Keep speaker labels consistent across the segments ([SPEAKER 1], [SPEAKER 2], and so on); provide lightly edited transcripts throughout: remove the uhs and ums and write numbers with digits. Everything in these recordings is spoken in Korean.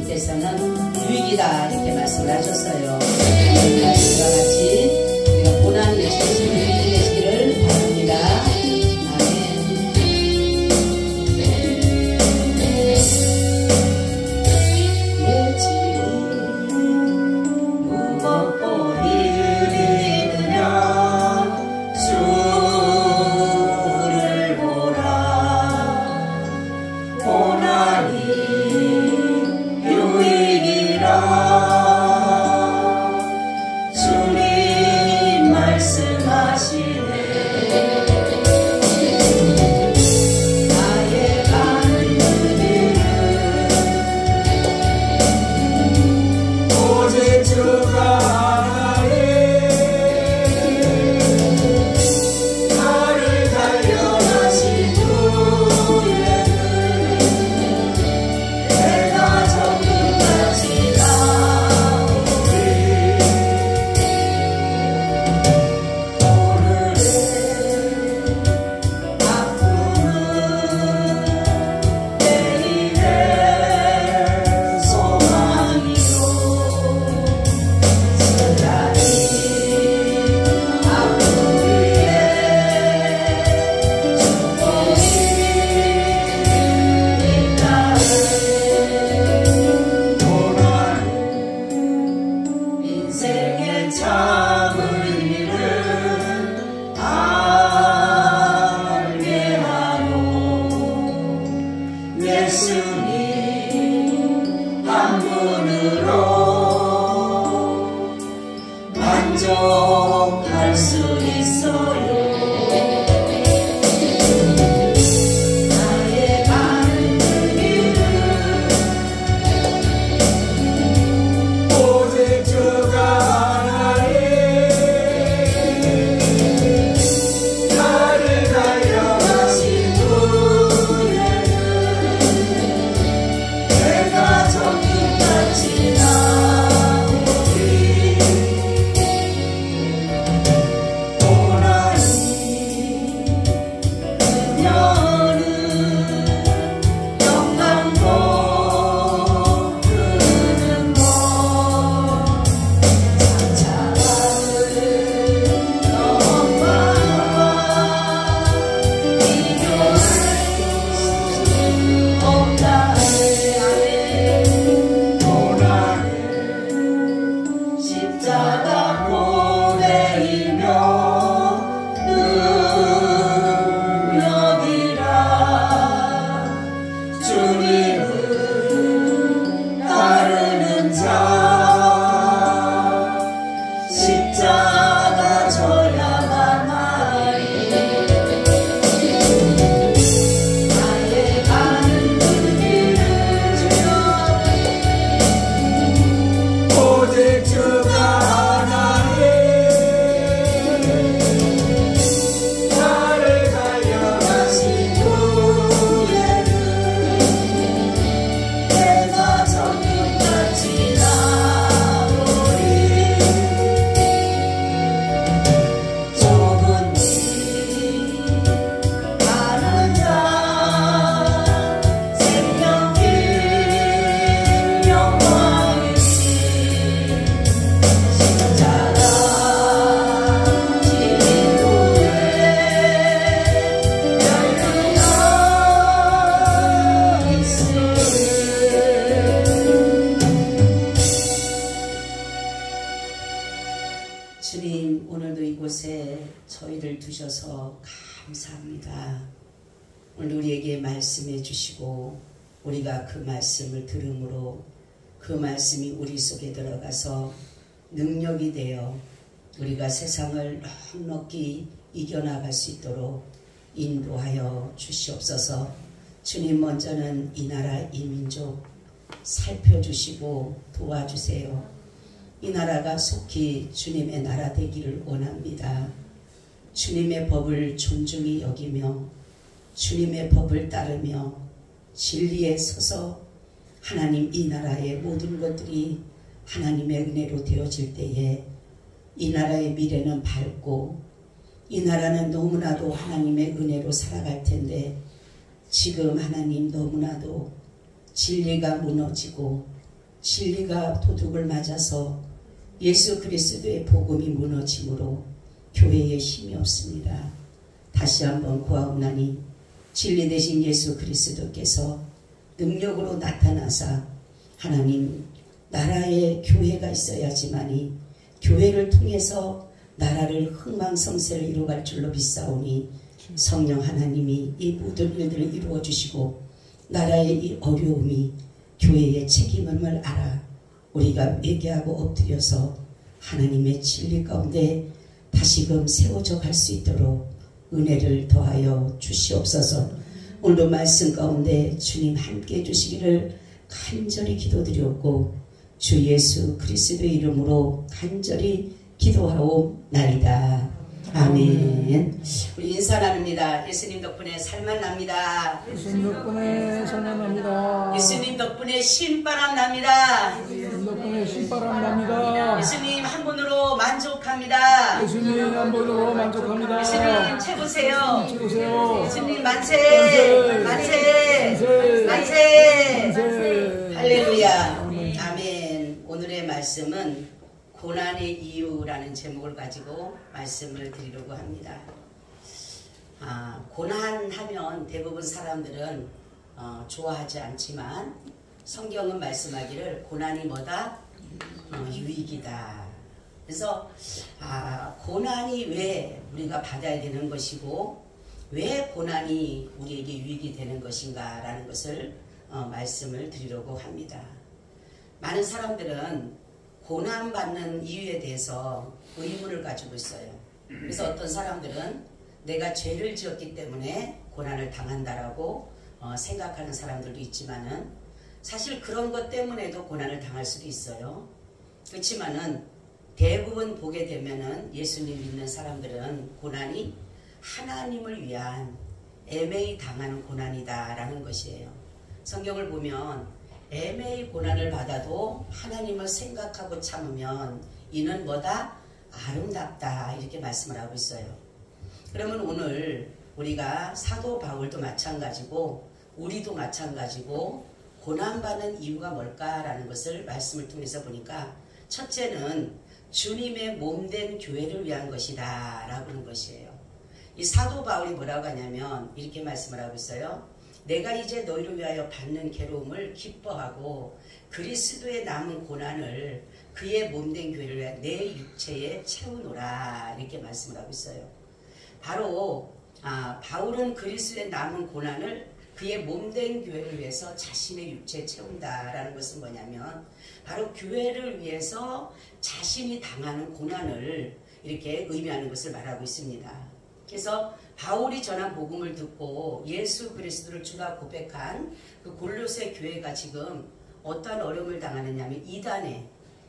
[SPEAKER 1] 하나님께서는 유익이다 이렇게 말씀을 하셨어요. 말씀과 같이 우리가 고난이 진심 유익이 되시기를 바랍니다.
[SPEAKER 2] 만족할 수 있어요. 나의 가는 길은 오직 주가 하나님 나를 달려가신 후에는 내가 정금같이 십자가 고백이며 능력이라 주님을 따르는 자 십자가 져야만 하리. 나의 가는 길은 오직 주가 나를 달려가신 후에는 내가 정금같이 나오리. 좁은 길 가는 자 생명길 영광이시 십자가 지는 후에 열두가 있으리.
[SPEAKER 1] 주님, 오늘도 이곳에 저희를 두셔서 감사합니다. 오늘 우리에게 말씀해 주시고 우리가 그 말씀을 들음으로 그 말씀이 우리 속에 들어가서 능력이 되어 우리가 세상을 넉넉히 이겨나갈 수 있도록 인도하여 주시옵소서. 주님, 먼저는 이 나라 이 민족 살펴주시고 도와주세요. 이 나라가 속히 주님의 나라 되기를 원합니다. 주님의 법을 존중히 여기며 주님의 법을 따르며 진리에 서서 하나님 이 나라의 모든 것들이 하나님의 은혜로 되어질 때에 이 나라의 미래는 밝고 이 나라는 너무나도 하나님의 은혜로 살아갈 텐데 지금 하나님 너무나도 진리가 무너지고 진리가 도둑을 맞아서 예수 그리스도의 복음이 무너짐으로 교회에 힘이 없습니다. 다시 한번 구하옵나니 진리 되신 예수 그리스도께서 능력으로 나타나사 하나님 나라에 교회가 있어야지만이 교회를 통해서 나라를 흥망성쇠를 이루어갈 줄로 믿사오니 성령 하나님이 이 모든 일들을 이루어 주시고 나라의 이 어려움이 교회의 책임임을 알아 우리가 회개하고 엎드려서 하나님의 진리 가운데 다시금 세워져 갈 수 있도록 은혜를 더하여 주시옵소서. 오늘도 말씀 가운데 주님 함께 해주시기를 간절히 기도드렸고 주 예수 그리스도의 이름으로 간절히 기도하옵나이다. 아멘. 우리 인사 나눕니다. 예수님 덕분에 살만 납니다.
[SPEAKER 2] 예수님 덕분에 살만 납니다.
[SPEAKER 1] 예수님 덕분에 신바람 납니다.
[SPEAKER 2] 예수님 덕분에 신바람 납니다.
[SPEAKER 1] 예수님 한 분으로 만족합니다.
[SPEAKER 2] 예수님 한 분으로 만족합니다.
[SPEAKER 1] 예수님 최고세요.
[SPEAKER 2] 최고세요.
[SPEAKER 1] 예수님 만세 만세 만세 할렐루야. 아멘. 오늘의 말씀은 고난의 이유라는 제목을 가지고 말씀을 드리려고 합니다. 고난하면 대부분 사람들은 좋아하지 않지만 성경은 말씀하기를 고난이 뭐다? 유익이다. 그래서 고난이 왜 우리가 받아야 되는 것이고 왜 고난이 우리에게 유익이 되는 것인가 라는 것을 말씀을 드리려고 합니다. 많은 사람들은 고난받는 이유에 대해서 의문을 가지고 있어요. 그래서 어떤 사람들은 내가 죄를 지었기 때문에 고난을 당한다라고 생각하는 사람들도 있지만은 사실 그런 것 때문에도 고난을 당할 수도 있어요. 그렇지만은 대부분 보게 되면은 예수님 믿는 사람들은 고난이 하나님을 위한 애매히 당하는 고난이다라는 것이에요. 성경을 보면 애매히 고난을 받아도 하나님을 생각하고 참으면 이는 뭐다? 아름답다 이렇게 말씀을 하고 있어요. 그러면 오늘 우리가 사도 바울도 마찬가지고 우리도 마찬가지고 고난받는 이유가 뭘까라는 것을 말씀을 통해서 보니까 첫째는 주님의 몸된 교회를 위한 것이다 라고 하는 것이에요. 이 사도 바울이 뭐라고 하냐면 이렇게 말씀을 하고 있어요. 내가 이제 너희를 위하여 받는 괴로움을 기뻐하고 그리스도의 남은 고난을 그의 몸된 교회를 위하여 내 육체에 채우노라 이렇게 말씀을 하고 있어요. 바로 바울은 그리스도의 남은 고난을 그의 몸된 교회를 위해서 자신의 육체에 채운다라는 것은 뭐냐면 바로 교회를 위해서 자신이 당하는 고난을 이렇게 의미하는 것을 말하고 있습니다. 그래서 바울이 전한 복음을 듣고 예수 그리스도를 주라 고백한 그 골로새 교회가 지금 어떠한 어려움을 당하느냐 하면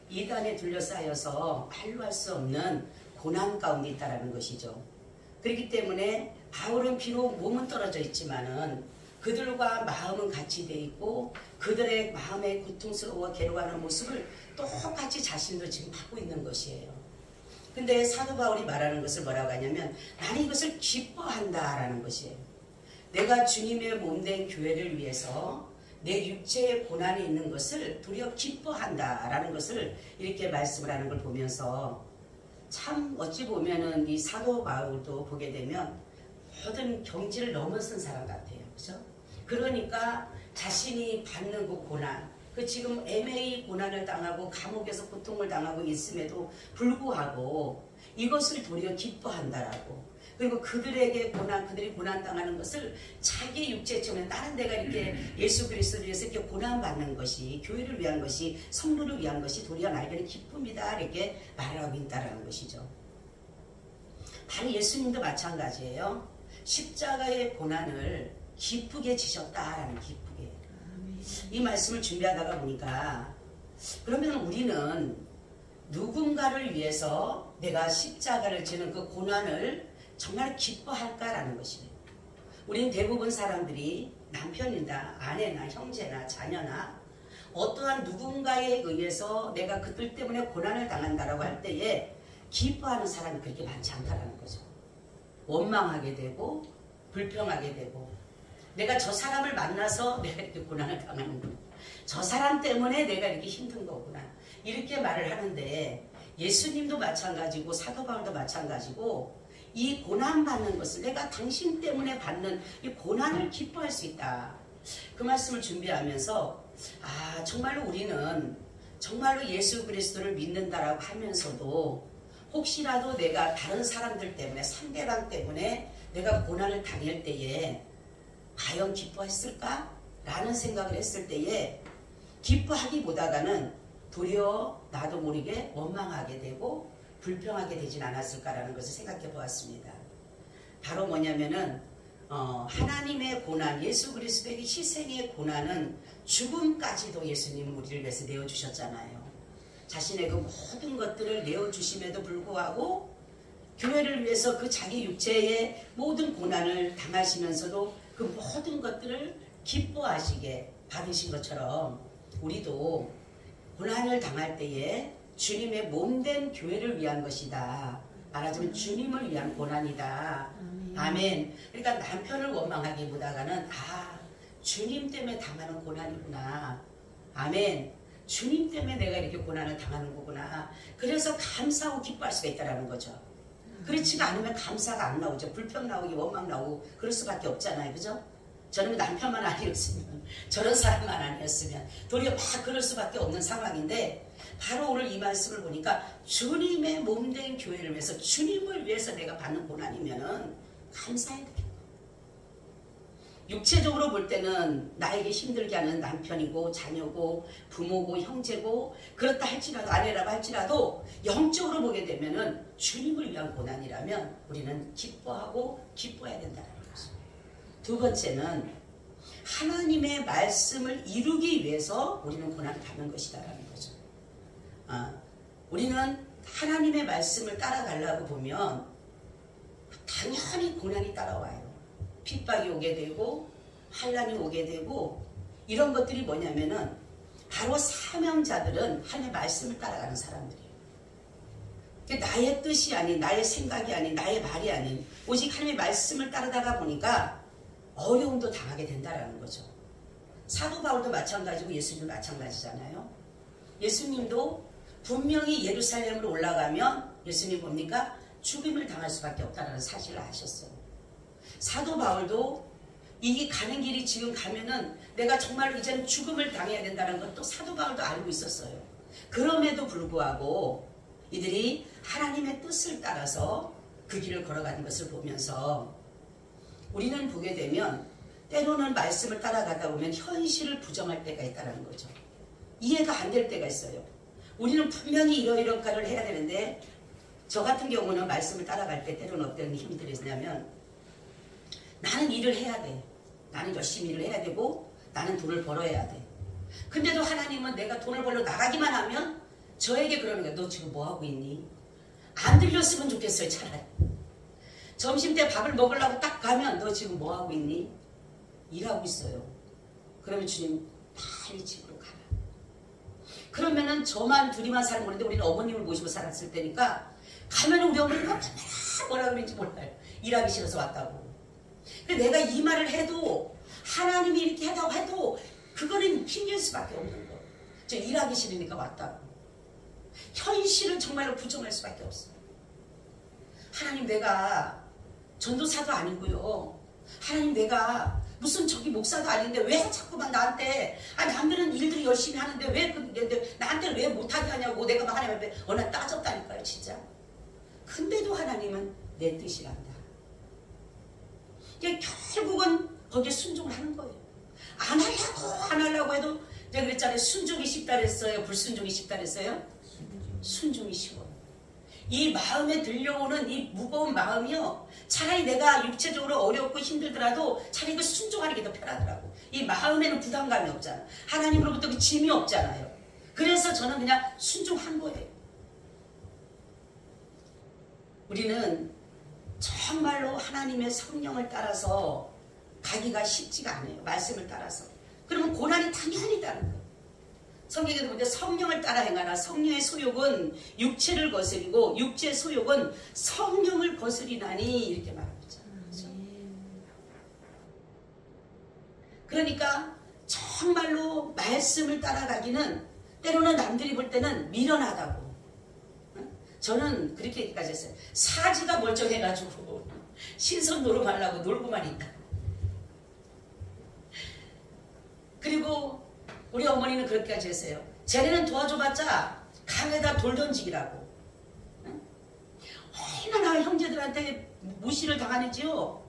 [SPEAKER 1] 이단에 둘러싸여서 말로 할 수 없는 고난 가운데 있다는 것이죠. 그렇기 때문에 바울은 비록 몸은 떨어져 있지만은 그들과 마음은 같이 돼 있고 그들의 마음에 고통스러워 괴로워하는 모습을 똑같이 자신도 지금 하고 있는 것이에요. 근데 사도 바울이 말하는 것을 뭐라고 하냐면 나는 이것을 기뻐한다라는 것이에요. 내가 주님의 몸된 교회를 위해서 내 육체에 고난이 있는 것을 도리어 기뻐한다라는 것을 이렇게 말씀을 하는 걸 보면서 참 어찌 보면은 이 사도 바울도 보게 되면 모든 경지를 넘어선 사람 같아요. 그렇죠? 그러니까 자신이 받는 그 고난 그 지금 애매히 고난을 당하고 감옥에서 고통을 당하고 있음에도 불구하고 이것을 도리어 기뻐한다라고 그리고 그들이 고난 당하는 것을 자기 육체에 처면 다른 데가 이렇게 예수 그리스도를 위해서 이렇게 고난받는 것이 교회를 위한 것이 성도를 위한 것이 도리어 나에게는 기쁨이다 이렇게 말하고 있다는 것이죠. 바로 예수님도 마찬가지예요. 십자가의 고난을 기쁘게 지셨다라는 기쁘게 이 말씀을 준비하다가 보니까 그러면 우리는 누군가를 위해서 내가 십자가를 지는 그 고난을 정말 기뻐할까라는 것이에요. 우리는 대부분 사람들이 남편이나 아내나 형제나 자녀나 어떠한 누군가에 의해서 내가 그들 때문에 고난을 당한다라고 할 때에 기뻐하는 사람이 그렇게 많지 않다라는 거죠. 원망하게 되고 불평하게 되고 내가 저 사람을 만나서 내가 이렇게 고난을 당하는구나. 저 사람 때문에 내가 이렇게 힘든 거구나. 이렇게 말을 하는데 예수님도 마찬가지고 사도 바울도 마찬가지고 이 고난받는 것을 내가 당신 때문에 받는 이 고난을 기뻐할 수 있다. 그 말씀을 준비하면서 정말로 우리는 정말로 예수 그리스도를 믿는다라고 하면서도 혹시라도 내가 다른 사람들 때문에 상대방 때문에 내가 고난을 당할 때에 과연 기뻐했을까? 라는 생각을 했을 때에 기뻐하기보다는 도리어 나도 모르게 원망하게 되고 불평하게 되진 않았을까라는 것을 생각해 보았습니다. 바로 뭐냐면은 하나님의 고난, 예수 그리스도의 희생의 고난은 죽음까지도 예수님은 우리를 위해서 내어주셨잖아요. 자신의 그 모든 것들을 내어주심에도 불구하고 교회를 위해서 그 자기 육체의 모든 고난을 당하시면서도 그 모든 것들을 기뻐하시게 받으신 것처럼 우리도 고난을 당할 때에 주님의 몸된 교회를 위한 것이다. 말하자면 주님을 위한 고난이다. 아멘. 그러니까 남편을 원망하기보다는 주님 때문에 당하는 고난이구나. 아멘. 주님 때문에 내가 이렇게 고난을 당하는 거구나. 그래서 감사하고 기뻐할 수가 있다는 거죠. 그렇지가 않으면 감사가 안 나오죠. 불평 나오기, 원망 나오고 그럴 수밖에 없잖아요. 그죠? 저는 남편만 아니었으면, 저런 사람만 아니었으면 도리어 막 그럴 수밖에 없는 상황인데 바로 오늘 이 말씀을 보니까 주님의 몸된 교회를 위해서, 주님을 위해서 내가 받는 고난이면은 감사해야 되겠다. 육체적으로 볼 때는 나에게 힘들게 하는 남편이고 자녀고 부모고 형제고 그렇다 할지라도, 아내라고 할지라도 영적으로 보게 되면은 주님을 위한 고난이라면 우리는 기뻐하고 기뻐해야 된다는 거죠. 두 번째는 하나님의 말씀을 이루기 위해서 우리는 고난을 받는 것이다라는 거죠. 우리는 하나님의 말씀을 따라가려고 보면 당연히 고난이 따라와요. 핍박이 오게 되고 환난이 오게 되고 이런 것들이 뭐냐면은 바로 사명자들은 하나님의 말씀을 따라가는 사람들이에요. 나의 뜻이 아닌, 나의 생각이 아닌, 나의 말이 아닌 오직 하나님의 말씀을 따르다가 보니까 어려움도 당하게 된다라는 거죠. 사도 바울도 마찬가지고 예수님도 마찬가지잖아요. 예수님도 분명히 예루살렘으로 올라가면 예수님 뭡니까? 죽임을 당할 수밖에 없다는 사실을 아셨어요. 사도 바울도 이 가는 길이 지금 가면은 내가 정말로 이제는 죽음을 당해야 된다는 것도 사도 바울도 알고 있었어요. 그럼에도 불구하고 이들이 하나님의 뜻을 따라서 그 길을 걸어가는 것을 보면서 우리는 보게 되면 때로는 말씀을 따라가다 보면 현실을 부정할 때가 있다는 거죠. 이해가 안 될 때가 있어요. 우리는 분명히 이러이러까를 해야 되는데 저 같은 경우는 말씀을 따라갈 때 때로는 어떤 힘들이 있냐면 나는 일을 해야 돼. 나는 열심히 일을 해야 되고 나는 돈을 벌어야 돼. 근데도 하나님은 내가 돈을 벌러 나가기만 하면 저에게 그러는 거야. 너 지금 뭐하고 있니? 안 들렸으면 좋겠어요. 차라리. 점심때 밥을 먹으려고 딱 가면 너 지금 뭐하고 있니? 일하고 있어요. 그러면 주님 빨리 집으로 가라. 그러면은 저만 둘이만 사는 건데 우리는 어머님을 모시고 살았을 때니까 가면 우리 어머니가 뭐라 그러는지 몰라요. 일하기 싫어서 왔다고. 근데 내가 이 말을 해도 하나님이 이렇게 하다고 해도 그거는 핑계일 수밖에 없는 거예요. 저 일하기 싫으니까 왔다고. 현실은 정말로 부정할 수밖에 없어요. 하나님 내가 전도사도 아니고요. 하나님 내가 무슨 저기 목사도 아닌데 왜 자꾸만 나한테 남들은 일들이 열심히 하는데 왜 나한테는 왜 못하게 하냐고 내가 막 하나님 앞에 워낙 따졌다니까요. 진짜. 근데도 하나님은 내 뜻이란다. 결국은 거기에 순종을 하는 거예요. 안 하려고 해도 내가 그랬잖아요. 순종이 쉽다 그랬어요? 불순종이 쉽다 그랬어요? 순종이 쉬워요. 이 마음에 들려오는 이 무거운 마음이요. 차라리 내가 육체적으로 어렵고 힘들더라도 차라리 그 순종하는 게 더 편하더라고. 이 마음에는 부담감이 없잖아. 하나님으로부터 그 짐이 없잖아요. 그래서 저는 그냥 순종한 거예요. 우리는 정말로 하나님의 성령을 따라서 가기가 쉽지가 않아요. 말씀을 따라서. 그러면 고난이 당연히 있다는 거예요. 성경에도 보면 성령을 따라 행하나 성령의 소욕은 육체를 거스리고 육체의 소욕은 성령을 거스리나니 이렇게 말하고 있잖아요. 그렇죠? 그러니까 정말로 말씀을 따라가기는 때로는 남들이 볼 때는 미련하다고. 저는 그렇게까지 했어요. 사지가 멀쩡해가지고 신선 노름하려고 놀고만 있다. 그리고 우리 어머니는 그렇게까지 했어요. 쟤네는 도와줘봤자 강에다 돌 던지기라고. 얼마나 형제들한테 무시를 당하는지요.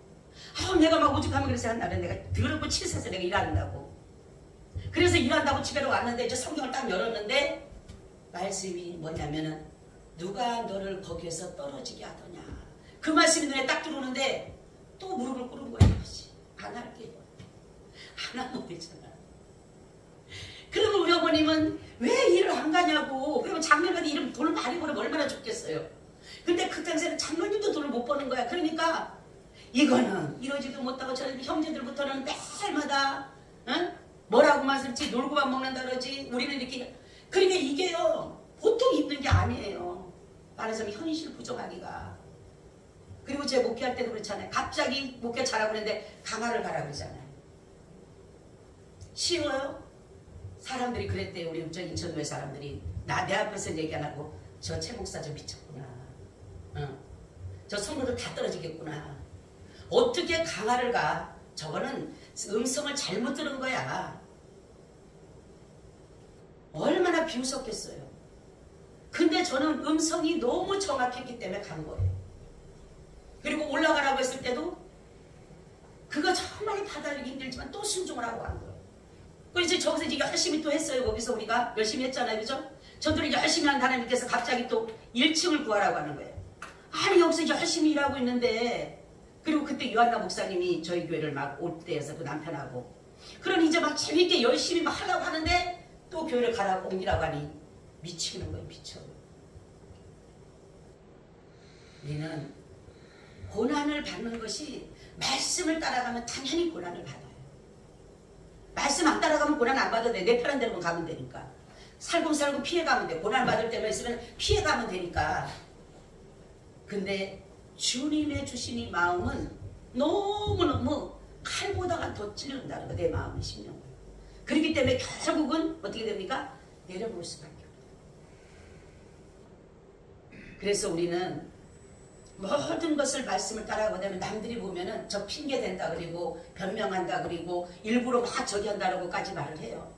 [SPEAKER 1] 내가 막 오죽하면 그래서 한 날은 내가 더럽고 치사해서 내가 일한다고. 그래서 일한다고 집에로 왔는데 이제 성경을 딱 열었는데 말씀이 뭐냐면은 누가 너를 거기에서 떨어지게 하더냐. 그 말씀이 눈에 딱 들어오는데 또 무릎을 꿇은 거예요. 안 할게요. 안 하면 되잖아. 그러면 우리 어머님은 왜 일을 안 가냐고. 그러면 장로님한테 이름 돈을 많이 벌면 얼마나 좋겠어요. 근데 그 당시에는 장로님도 돈을 못 버는 거야. 그러니까 이거는 이러지도 못하고 저희 형제들부터는 매일마다 뭐라고만 쓸지 놀고만 먹는다 그러지. 우리는 이렇게. 그러니까 이게요 보통 있는 게 아니에요. 말해서 현실 부정하기가. 그리고 제 목회할 때도 그렇잖아요. 갑자기 목회 잘하고 그랬는데 강화를 가라 그러잖아요. 쉬워요? 사람들이 그랬대요. 우리 인천교회 사람들이. 내 앞에서 얘기 안 하고 저 최 목사 좀 미쳤구나. 저 성도들 다 떨어지겠구나. 어떻게 강화를 가? 저거는 음성을 잘못 들은 거야. 얼마나 비웃었겠어요. 근데 저는 음성이 너무 정확했기 때문에 간 거예요. 그리고 올라가라고 했을 때도 그거 정말 받아들이기 힘들지만 또 순종을 하고 간 거예요. 그래서 이제 저기서 이제 열심히 또 했어요. 거기서 우리가 열심히 했잖아요. 그죠? 저들이 열심히 한 하나님께서 갑자기 또 1층을 구하라고 하는 거예요. 아니 여기서 열심히 일하고 있는데. 그리고 그때 요한나 목사님이 저희 교회를 막 올 때여서 그 남편하고. 그러니 이제 막 재밌게 열심히 막 하려고 하는데 또 교회를 가라고 옮기라고 하니 미치는 거예요. 미쳐. 우리는 고난을 받는 것이 말씀을 따라가면 당연히 고난을 받아요. 말씀 안 따라가면 고난 안 받아도 돼. 내 편한 대로 가면 되니까. 살고 피해가면 돼. 고난 받을 때만 있으면 피해가면 되니까. 근데 주님의 주신 이 마음은 너무너무 칼보다가 더 찌른다는 거. 내 마음의 심령을. 그렇기 때문에 결국은 어떻게 됩니까? 내려볼 수밖에 없어요. 그래서 우리는 모든 것을 말씀을 따라가면 남들이 보면은 저 핑계 댄다 그리고 변명한다 그리고 일부러 막 저기 한다라고까지 말을 해요.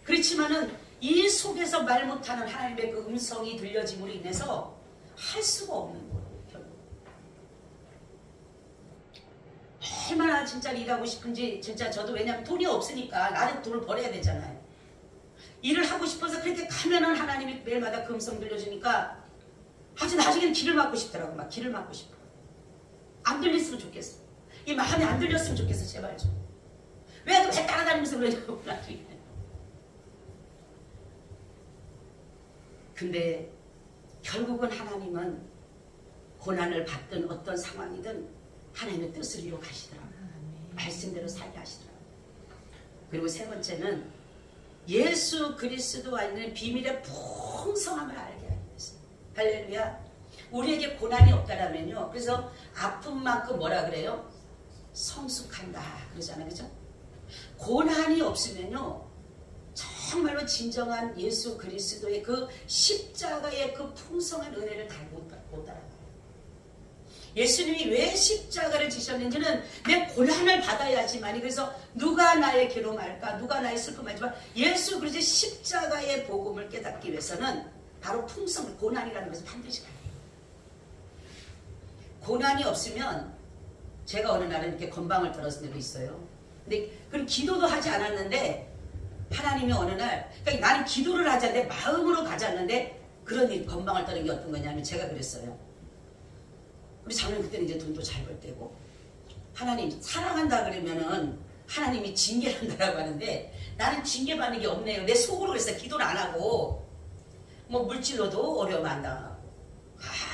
[SPEAKER 1] 그렇지만은 이 속에서 말 못하는 하나님의 그 음성이 들려짐으로 인해서 할 수가 없는 거예요. 결국. 얼마나 진짜 일하고 싶은지 진짜 저도 왜냐면 돈이 없으니까 나는 돈을 벌어야 되잖아요. 일을 하고 싶어서 그렇게 가면은 하나님이 매일마다 그 음성 들려주니까 아주 나중에는 길을 막고 싶더라고. 막 길을 막고 싶어. 안 들렸으면 좋겠어. 이 마음이 안 들렸으면 좋겠어. 제발 좀. 왜 따라다니면서 그러냐고 나중에. 근데 결국은 하나님은 고난을 받든 어떤 상황이든 하나님의 뜻을 이루어 가시더라고요. 말씀대로 살게 하시더라고요. 그리고 세 번째는 예수 그리스도 안에 비밀의 풍성함을 알게 하기 위해서. 할렐루야. 우리에게 고난이 없다라면요. 그래서 아픈 만큼 뭐라 그래요? 성숙한다 그러잖아요. 그죠? 고난이 없으면요. 정말로 진정한 예수 그리스도의 그 십자가의 그 풍성한 은혜를 다 못 따라가요. 예수님이 왜 십자가를 지셨는지는 내 고난을 받아야지만이. 그래서 누가 나의 괴로움할까? 누가 나의 슬픔할까? 예수 그리스도의 십자가의 복음을 깨닫기 위해서는 바로 풍성, 고난이라는 것을 반드시 가요. 고난이 없으면 제가 어느 날은 이렇게 건방을 떨었을 때도 있어요. 근데 그럼 기도도 하지 않았는데 하나님이 어느 날, 그러니까 나는 기도를 하지 않는데 마음으로 가졌는데 그런 일, 건방을 떠는 게 어떤 거냐면 제가 그랬어요. 우리 장로님 그때는 이제 돈도 잘 벌 때고 하나님 사랑한다 그러면은 하나님이 징계한다라고 하는데 나는 징계받는 게 없네요. 내 속으로 그랬어요. 기도를 안 하고 뭐 물질로도 어려움 안 당하고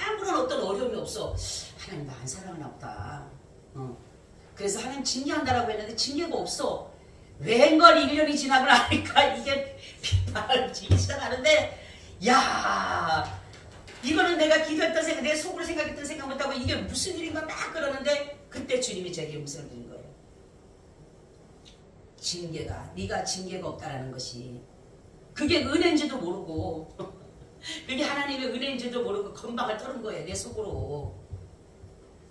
[SPEAKER 1] 아무런 어떤 어려움이 없어. 하나님 나 안 사랑하나 보다. 그래서 하나님 징계한다라고 했는데 징계가 없어. 웬걸 1년이 지나고 나니까 이게 비판을 지기 시작하는데 야 이거는 내가 기도했던 생각, 내 속으로 생각했던 생각 못하고 이게 무슨 일인가 막 그러는데 그때 주님이 제게 음성을 드린 거예요. 징계가, 네가 징계가 없다라는 것이, 그게 은혜인지도 모르고 그게 하나님의 은혜인지도 모르고 건방을 떠는 거예요, 내 속으로.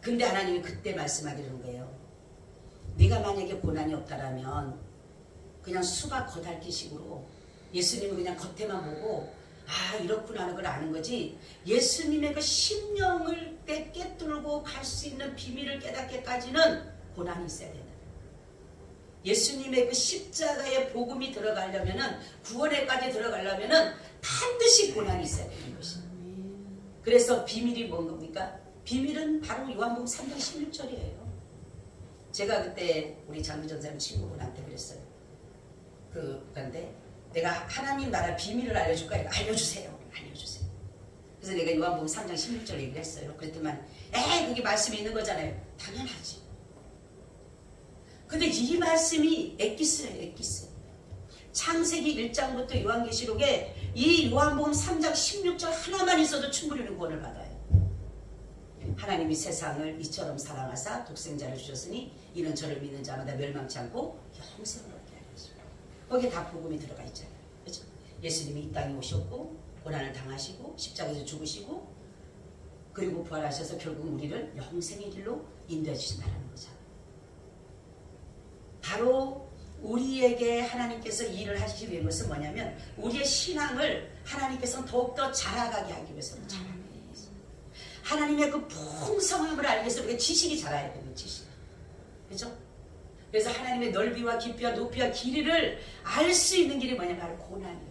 [SPEAKER 1] 근데 하나님이 그때 말씀하기는 거예요. 네가 만약에 고난이 없다라면 그냥 수박 겉핥기 식으로 예수님은 그냥 겉에만 보고 아 이렇구나 하는 걸 아는 거지, 예수님의 그 심령을 깨뚫고 갈 수 있는 비밀을 깨닫기까지는 고난이 있어야 된다. 예수님의 그 십자가의 복음이 들어가려면은, 구원에까지 들어가려면은 반드시 고난이 있어야 되는 것이에요. 그래서 비밀이 뭔 겁니까? 비밀은 바로 요한복음 3장 16절이에요. 제가 그때 우리 장미전사님 친구분한테 그랬어요. 그런데 내가 하나님 나라 비밀을 알려줄까? 알려주세요. 알려주세요. 그래서 내가 요한복음 3장 16절 얘기를 했어요. 그랬더만 그게 말씀이 있는 거잖아요. 당연하지. 근데 이 말씀이 엑기스예요. 엑기스. 창세기 1장부터 요한계시록에 이 요한복음 3장 16절 하나만 있어도 충분히 구원을 받아요. 하나님이 세상을 이처럼 사랑하사 독생자를 주셨으니 이는 저를 믿는 자마다 멸망치 않고 영생을 얻게 하는 것입니다. 거기에 다 복음이 들어가 있잖아요. 그렇죠? 예수님이 이 땅에 오셨고 고난을 당하시고 십자가에서 죽으시고 그리고 부활하셔서 결국 우리를 영생의 길로 인도해 주신다는 거죠. 바로 우리에게 하나님께서 일을 하시기 위한 것은 뭐냐면 우리의 신앙을 하나님께서는 더욱더 자라가게 하기 위해서는 하나님의 그 풍성함을 알기 위해서 우리가 지식이 자라야 되는 지식. 그렇죠? 그래서 하나님의 넓이와 깊이와 높이와 길이를 알 수 있는 길이 뭐냐면 바로 고난이에요.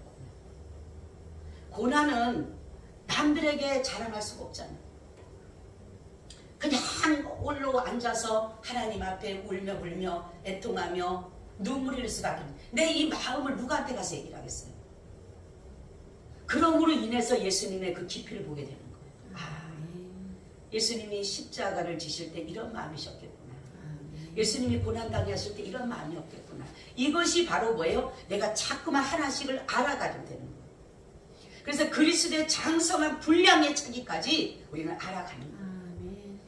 [SPEAKER 1] 고난은 남들에게 자랑할 수가 없잖아요. 그냥 홀로 앉아서 하나님 앞에 울며 불며 애통하며 눈물을 흘릴 수밖에 없는, 내 이 마음을 누구한테 가서 얘기를 하겠어요. 그러므로 인해서 예수님의 그 깊이를 보게 되는 거예요. 예수님이 십자가를 지실 때 이런 마음이셨겠구나. 예수님이 고난당하실 때 이런 마음이었겠구나. 이것이 바로 뭐예요? 내가 자꾸만 하나씩을 알아가게 되는 거예요. 그래서 그리스도의 장성한 분량의 차기까지 우리는 알아가는 거예요.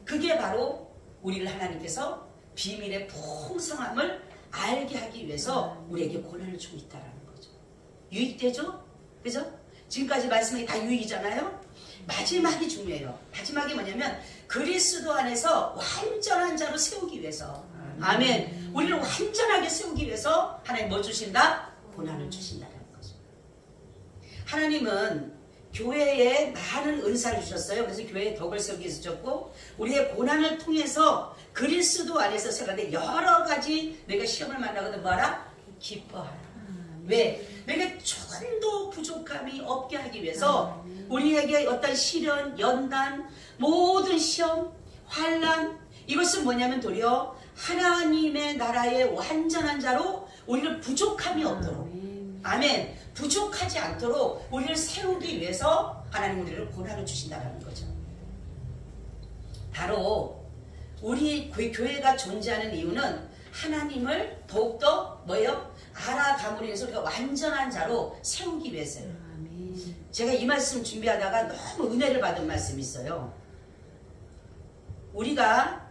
[SPEAKER 1] 그게 바로 우리를 하나님께서 비밀의 풍성함을 알게 하기 위해서 우리에게 고난을 주고 있다는 거죠. 유익되죠? 그죠? 지금까지 말씀이 다 유익이잖아요. 마지막이 중요해요. 마지막이 뭐냐면 그리스도 안에서 완전한 자로 세우기 위해서, 아멘, 우리를 완전하게 세우기 위해서 하나님 뭐 주신다? 고난을 주신다는 거죠. 하나님은 교회에 많은 은사를 주셨어요. 그래서 교회에 덕을 세우기 위해서 주셨고, 우리의 고난을 통해서 그리스도 안에서 살아가는데 여러 가지 내가 시험을 만나거든 뭐하라? 기뻐하라. 왜? 내가 조금도 부족함이 없게 하기 위해서 우리에게 어떤 시련, 연단, 모든 시험, 환난, 이것은 뭐냐면 도리어 하나님의 나라의 완전한 자로 우리를 부족함이 없도록, 아멘, 부족하지 않도록 우리를 세우기 위해서 하나님 우리를 고난을 주신다는 거죠. 바로 우리 교회가 존재하는 이유는 하나님을 더욱더 뭐예요? 알아감으로 해서 우리가 완전한 자로 세우기 위해서요. 제가 이 말씀 준비하다가 너무 은혜를 받은 말씀이 있어요. 우리가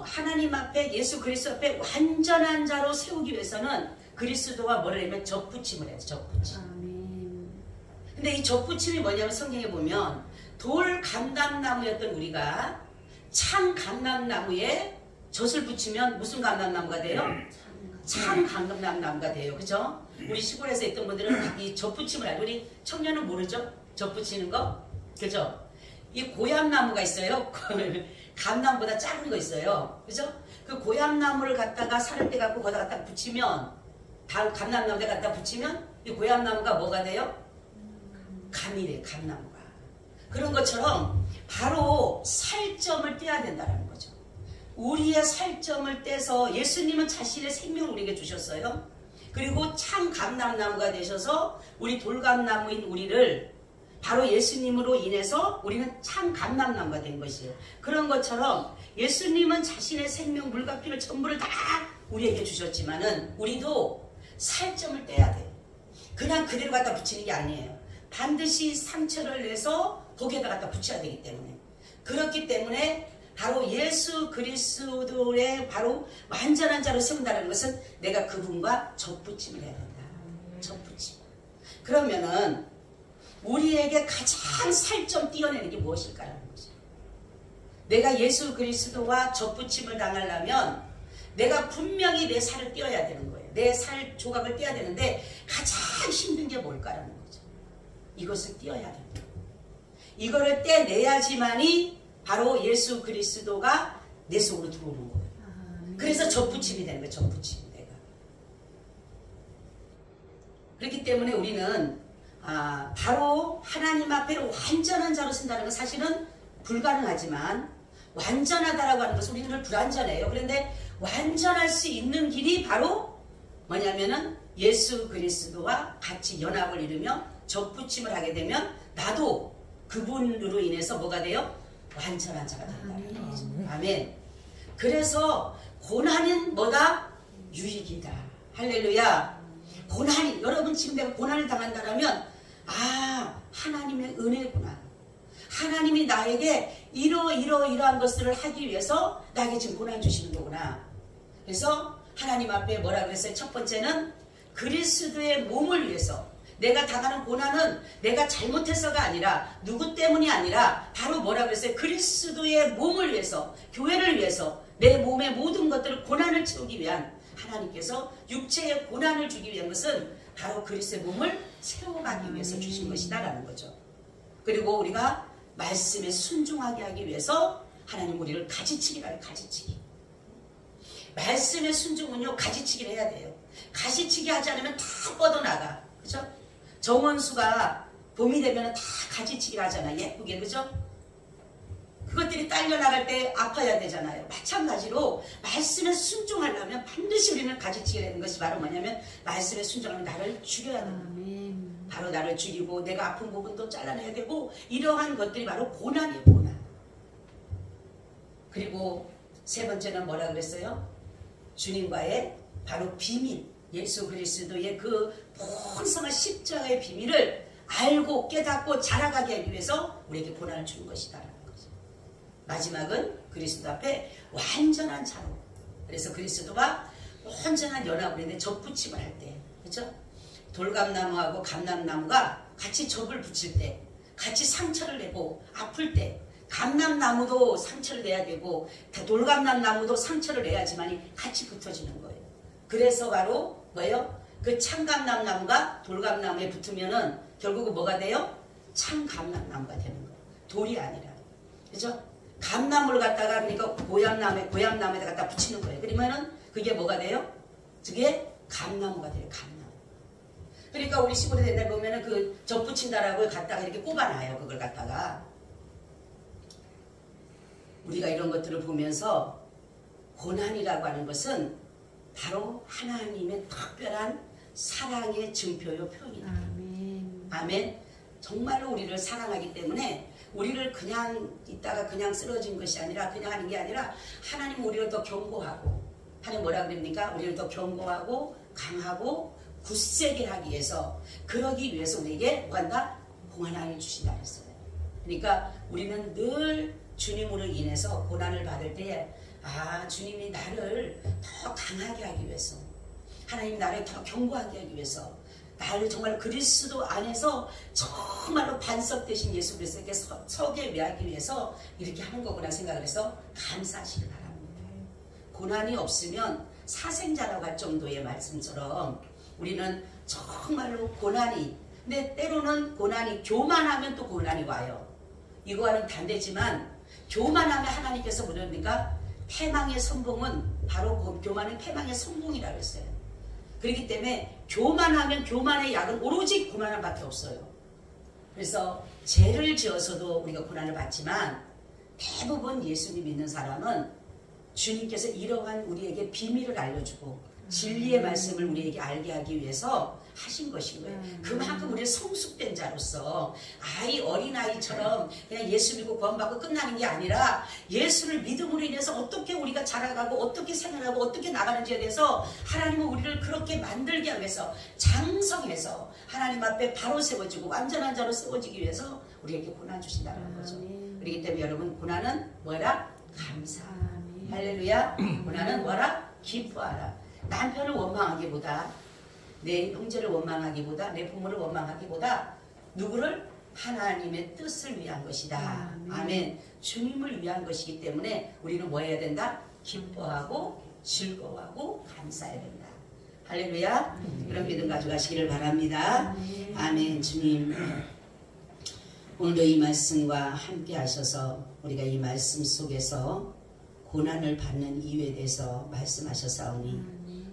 [SPEAKER 1] 하나님 앞에, 예수 그리스도 앞에 완전한 자로 세우기 위해서는 그리스도와 뭐를 하면 접붙임을 해요. 접붙임. 근데 이 접붙임이 뭐냐면 성경에 보면 돌 감람나무였던 우리가 참 감람나무에 젖을 붙이면 무슨 감람나무가 돼요? 참 감람나무가 돼요. 그죠? 우리 시골에서 있던 분들은 이 젖붙임을 알고, 우리 청년은 모르죠? 젖붙이는 거? 그죠? 이 고향나무가 있어요. 감나무보다 작은 거 있어요. 그죠? 그 고향나무를 갖다가 살을 때 갖고 거기다 갖다 붙이면, 감람나무에 갖다 붙이면 이 고향나무가 뭐가 돼요? 감이 돼요. 감나무가. 그런 것처럼 바로 살점을 떼야 된다는 거죠. 우리의 살점을 떼서 예수님은 자신의 생명을 우리에게 주셨어요. 그리고 참 감람나무가 되셔서 우리 돌감나무인 우리를 바로 예수님으로 인해서 우리는 참 감람나무가 된 것이에요. 그런 것처럼 예수님은 자신의 생명, 물과 피를 전부를 다 우리에게 주셨지만은 우리도 살점을 떼야 돼요. 그냥 그대로 갖다 붙이는 게 아니에요. 반드시 상처를 내서 거기에다 갖다 붙여야 되기 때문에. 그렇기 때문에 바로 예수 그리스도의 바로 완전한 자로 세운다는 것은 내가 그분과 접붙임을 해야 된다. 접붙임. 그러면은 우리에게 가장 살점 띄어내는 게 무엇일까라는 거죠. 내가 예수 그리스도와 접붙임을 당하려면 내가 분명히 내 살을 띄어야 되는 거예요. 내 살 조각을 띄어야 되는데 가장 힘든 게 뭘까라는 거죠. 이것을 띄어야 된다. 이거를 떼내야지만이 바로 예수 그리스도가 내 속으로 들어오는 거예요. 그래서 접붙임이 되는 거예요. 접붙임이 내가. 그렇기 때문에 우리는 바로 하나님 앞에 완전한 자로 쓴다는 건 사실은 불가능하지만 완전하다라고 하는 것은 우리는 불완전해요. 그런데 완전할 수 있는 길이 바로 뭐냐면은 예수 그리스도와 같이 연합을 이루며 접붙임을 하게 되면 나도 그분으로 인해서 뭐가 돼요? 완전한 자가 된다는 거죠. 아멘. 그래서 고난은 뭐다? 유익이다. 할렐루야. 고난이, 여러분 지금 내가 고난을 당한다면 하나님의 은혜구나. 하나님이 나에게 이러한 것들을 하기 위해서 나에게 지금 고난 주시는 거구나. 그래서 하나님 앞에 뭐라 그랬어요? 첫 번째는 그리스도의 몸을 위해서. 내가 당하는 고난은 내가 잘못해서가 아니라 누구 때문이 아니라 바로 뭐라 그랬어요? 그리스도의 몸을 위해서, 교회를 위해서 내 몸의 모든 것들을 고난을 채우기 위한 하나님께서 육체의 고난을 주기 위한 것은 바로 그리스도의 몸을 세워가기 위해서 주신 것이다라는 거죠. 그리고 우리가 말씀에 순종하게 하기 위해서 하나님 우리를 가지치기라 해요. 가지치기. 말씀의 순종은요 가지치기를 해야 돼요. 가지치기 하지 않으면 다 뻗어나가. 그죠? 정원수가 봄이 되면 다 가지치기를 하잖아. 예쁘게. 그죠? 그것들이 딸려나갈 때 아파야 되잖아요. 마찬가지로 말씀에 순종하려면 반드시 우리는 가지치게 되는 것이 바로 뭐냐면 말씀에 순종하면 나를 죽여야 됩니다. 바로 나를 죽이고 내가 아픈 부분도 잘라내야 되고 이러한 것들이 바로 고난이에요. 고난. 그리고 세 번째는 뭐라 그랬어요? 주님과의 바로 비밀. 예수 그리스도의 그 풍성한 십자가의 비밀을 알고 깨닫고 자라가게 하기 위해서 우리에게 고난을 주는 것이다. 마지막은 그리스도 앞에 완전한 자로. 그래서 그리스도와 완전한 연합을 했는데 접붙임을 할 때, 그렇죠? 돌감나무하고 감람나무가 같이 접을 붙일 때, 같이 상처를 내고 아플 때, 감람나무도 상처를 내야 되고 돌감람나무도 상처를 내야지만이 같이 붙어지는 거예요. 그래서 바로 뭐예요? 그 참감람나무가 돌감나무에 붙으면은 결국은 뭐가 돼요? 참감람나무가 되는 거예요. 돌이 아니라, 그렇죠? 감나무를 갖다가 그러니까 고향나무에다 갖다 붙이는 거예요. 그러면은 그게 뭐가 돼요? 그게 감나무가 돼요. 감나무. 그러니까 우리 시골에 옛날 보면은 그 접붙인다라고 갖다가 이렇게 꼽아놔요. 그걸 갖다가. 우리가 이런 것들을 보면서 고난이라고 하는 것은 바로 하나님의 특별한 사랑의 증표요 표현이다. 아멘. 아멘. 정말로 우리를 사랑하기 때문에 우리를 그냥 있다가 그냥 쓰러진 것이 아니라 그냥 하는 게 아니라 하나님 우리를 더 견고하고 하나님 뭐라 그럽니까? 우리를 더 견고하고 강하고 굳세게 하기 위해서 그러기 위해서 우리에게 뭐한다? 고난을 주신다 했어요. 그러니까 우리는 늘 주님으로 인해서 고난을 받을 때에 주님이 나를 더 강하게 하기 위해서 하나님이 나를 더 견고하게 하기 위해서 나를 정말 그리스도 안에서 정말로 반석 되신 예수 그리스도께 서게 하기 위해서 이렇게 하는 거구나 생각을 해서 감사하시기 바랍니다. 고난이 없으면 사생자라고 할 정도의 말씀처럼 우리는 정말로 고난이, 근데 때로는 고난이 교만하면 또 고난이 와요. 이거와는 반대지만 교만하면 하나님께서 뭐랍니까? 패망의 선봉은 바로 교만은 패망의 선봉이라고 했어요. 그렇기 때문에 교만하면 교만의 약은 오로지 고난밖에 없어요. 그래서 죄를 지어서도 우리가 고난을 받지만 대부분 예수님 믿는 사람은 주님께서 이러한 우리에게 비밀을 알려주고 진리의 말씀을 우리에게 알게 하기 위해서 하신 것인 거예요. 그만큼 우리는 성숙된 자로서 어린아이처럼 그냥 예수 믿고 구원받고 끝나는 게 아니라 예수를 믿음으로 인해서 어떻게 우리가 자라가고 어떻게 생활하고 어떻게 나가는지에 대해서 하나님은 우리를 그렇게 만들게 위해서 장성해서 하나님 앞에 바로 세워지고 완전한 자로 세워지기 위해서 우리에게 고난 주신다는 거죠. 그렇기 때문에 여러분 고난은 뭐라? 감사. 할렐루야. 고난은 뭐라? 기뻐하라. 남편을 원망하기보다, 내 형제를 원망하기보다, 내 부모를 원망하기보다 누구를? 하나님의 뜻을 위한 것이다. 아멘. 주님을 위한 것이기 때문에 우리는 뭐 해야 된다? 기뻐하고 즐거워하고 감사해야 된다. 할렐루야. 그런 믿음 가져가시기를 바랍니다. 아멘. 주님, 오늘도 이 말씀과 함께 하셔서 우리가 이 말씀 속에서 고난을 받는 이유에 대해서 말씀하셨사오니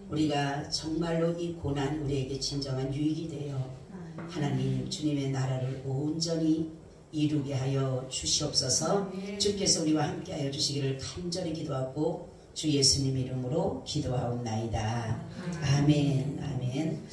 [SPEAKER 1] 우리가 정말로 이 고난 우리에게 진정한 유익이 되어 하나님 주님의 나라를 온전히 이루게 하여 주시옵소서. 주께서 우리와 함께 하여 주시기를 간절히 기도하고 주 예수님 이름으로 기도하옵나이다. 아멘. 아멘.